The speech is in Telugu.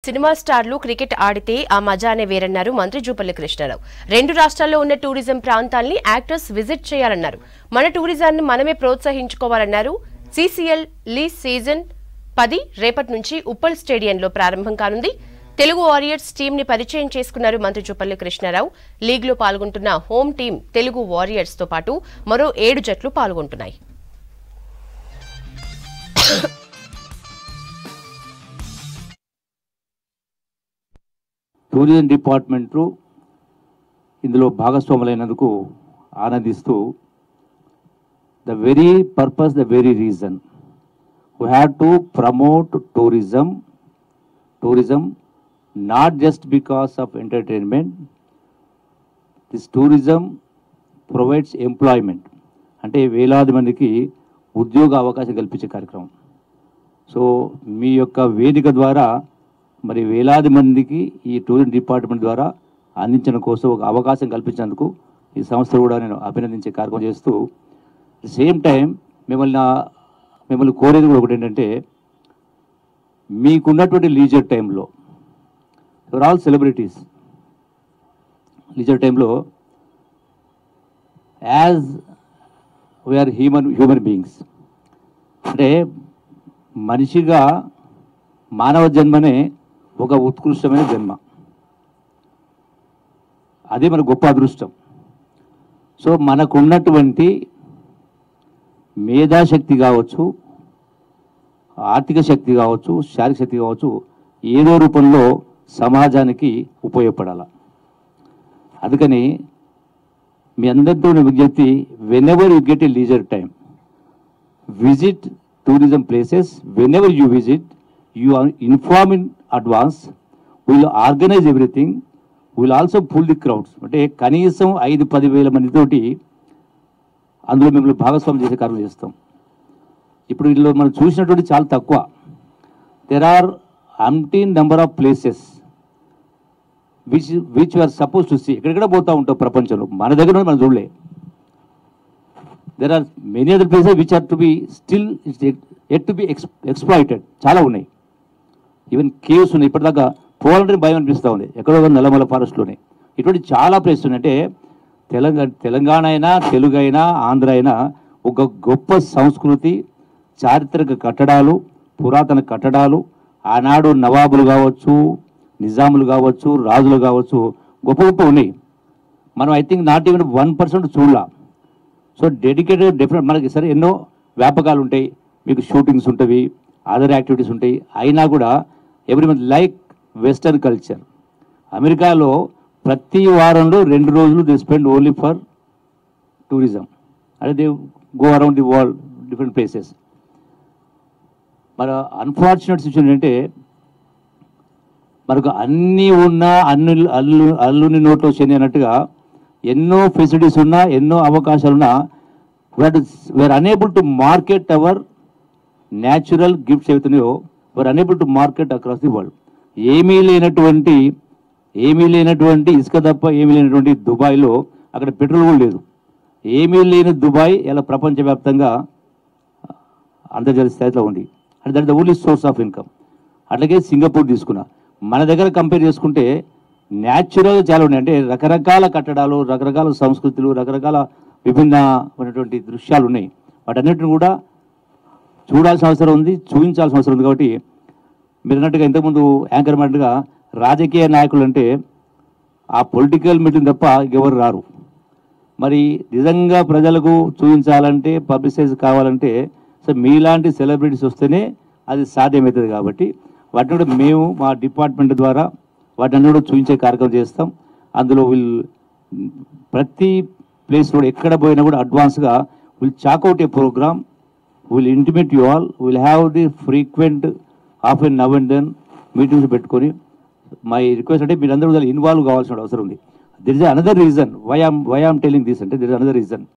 సినిమా స్టార్లు క్రికెట్ ఆడితే ఆ మజానే వేరన్నారు మంత్రి జూపల్లి కృష్ణారావు. రెండు రాష్ట్రాల్లో ఉన్న టూరిజం ప్రాంతాల్ని యాక్టర్స్ విజిట్ చేయాలన్నారు. మన టూరిజాన్ని మనమే ప్రోత్సహించుకోవాలన్నారు. సిసిఎల్ లీజ్ సీజన్ 10 రేపటి నుంచి ఉప్పల్ స్టేడియంలో ప్రారంభం కానుంది. తెలుగు వారియర్స్ టీం ని పరిచయం చేసుకున్నారు మంత్రి జూపల్లి కృష్ణారావు. లీగ్ లో పాల్గొంటున్న హోమ్ టీం తెలుగు వారియర్స్ తో పాటు మరో 7 జట్లు పాల్గొంటున్నాయి. టూరిజం డిపార్ట్మెంట్ ఇందులో భాగస్వాములైనందుకు ఆనందిస్తూ the very purpose, the very reason we have to promote tourism not just because of entertainment. This tourism provides employment, అంటే వేలాది మందికి ఉద్యోగ అవకాశం కల్పించే కార్యక్రమం. సో మీ యొక్క వేదిక ద్వారా మరి వేలాది మందికి ఈ టూరిజం డిపార్ట్మెంట్ ద్వారా అందించిన కోసం ఒక అవకాశం కల్పించినందుకు ఈ సంస్థ కూడా నేను అభినందించే కార్యక్రమం చేస్తూ, సేమ్ టైం మిమ్మల్ని కోరేది కూడా ఒకటి ఏంటంటే, మీకున్నటువంటి లీజర్ టైంలో యువర్ ఆల్ సెలబ్రిటీస్. లీజర్ టైంలో యాజ్ వీఆర్ హ్యూమన్ బీయింగ్స్, అంటే మనిషిగా మానవ జన్మనే ఒక ఉత్కృష్టమైన జన్మ. అదే మన గొప్ప అదృష్టం. సో మనకున్నటువంటి మేధాశక్తి కావచ్చు, ఆర్థిక శక్తి కావచ్చు, శారీరక శక్తి కావచ్చు, ఏదో రూపంలో సమాజానికి ఉపయోగపడాలి. అందుకని మీ అందరితో విజ్ఞప్తి, whenever you get a leisure time, visit tourism places. Whenever you visit, you are informed in advance. We will organize everything. We will also pull the crowds. అంటే కనీసం 5-10 వేల మందితోటి అందులో మిమ్మల్ని భాగస్వామ్యం చేసే కార్యక్రమం చేస్తాం. ఇప్పుడు ఇందులో మనం చూసినటువంటి చాలా తక్కువ. There are umpteen number of places which you are suppose to see. ఎక్కడెక్కడ పోతూ ఉంటాం ప్రపంచంలో, మన దగ్గర మనం చూడలే. There are many other places which are to be still yet to be exploited. చాలా ఉన్నాయి. ఈవెన్ కేవ్స్ ఉన్నాయి. ఇప్పటిదాకా పోవాలంటే భయం అనిపిస్తూ ఉంది. ఎక్కడో నల్లమల ఫారెస్ట్లోనే ఇటువంటి చాలా ప్లేసెస్ ఉన్నాయి. అంటే తెలంగాణ అయినా, తెలుగు అయినా, ఆంధ్ర అయినా ఒక గొప్ప సంస్కృతి, చారిత్రక కట్టడాలు, పురాతన కట్టడాలు, ఆనాడు నవాబులు కావచ్చు, నిజాములు కావచ్చు, రాజులు కావచ్చు, గొప్ప గొప్ప ఉన్నాయి. మనం ఐ థింక్ నాట్ ఈవెన్ 1% చూడలా. సో డెడికేటెడ్ డిఫరెంట్ మనకి సరే ఎన్నో వ్యాపకాలు ఉంటాయి, మీకు షూటింగ్స్ ఉంటాయి, అదర్ యాక్టివిటీస్ ఉంటాయి. అయినా కూడా every month like western culture. అమెరికాలో ప్రతి వారంలో 2 రోజులు they spend only for tourism. అంటే they go around the world different places. మన అన్ఫార్చునేట్ సిచ్యువేషన్ అంటే, మనకు అన్నీ ఉన్నా అల్లుని నోట్లో శని అన్నట్టుగా ఎన్నో ఫెసిలిటీస్ ఉన్నా, ఎన్నో అవకాశాలున్నా, we are unable to market our natural gifts ఏవైతున్నాయో we are unable to market across the world. ఏమీ లేనటువంటి ఇసుక తప్ప ఏమీ లేనటువంటి దుబాయ్లో అక్కడ పెట్రోల్ కూడా లేదు. ఏమీ లేని దుబాయ్ ఇలా ప్రపంచవ్యాప్తంగా అంతర్జాతీయ స్థాయిలో ఉంది. అంటే that the only source of income. అట్లాగే సింగపూర్ తీసుకున్నా, మన దగ్గర కంపేర్ చేసుకుంటే న్యాచురల్ చాలా ఉన్నాయి. అంటే రకరకాల కట్టడాలు, రకరకాల సంస్కృతులు, రకరకాల విభిన్నమైనటువంటి దృశ్యాలు ఉన్నాయి. వాటన్నిటిని కూడా చూడాల్సిన అవసరం ఉంది, చూపించాల్సిన అవసరం ఉంది. కాబట్టి మీరు అన్నట్టుగా ఇంతకుముందు యాంకర్ అన్నట్టుగా రాజకీయ నాయకులు అంటే ఆ పొలిటికల్ మీటింగ్ తప్ప ఎవరు రారు. మరి నిజంగా ప్రజలకు చూపించాలంటే, పబ్లిసైజ్ కావాలంటే సో మీలాంటి సెలబ్రిటీస్ వస్తేనే అది సాధ్యమవుతుంది. కాబట్టి వాటిని కూడా మేము మా డిపార్ట్మెంట్ ద్వారా వాటిని కూడా చూపించే కార్యక్రమం చేస్తాం. అందులో ప్రతి ప్లేస్ కూడా ఎక్కడ పోయినా కూడా అడ్వాన్స్గా chalk out a programme, intimate you all, have the frequent half and now and then meetings పెట్టుకొని మై రిక్వెస్ట్ అంటే మీరందరూ ఇన్వాల్వ్ కావాల్సిన అవసరం ఉంది. There is another reason why I'm telling this, అంటే దిర్ ఇస్ అనదర్ రీజన్.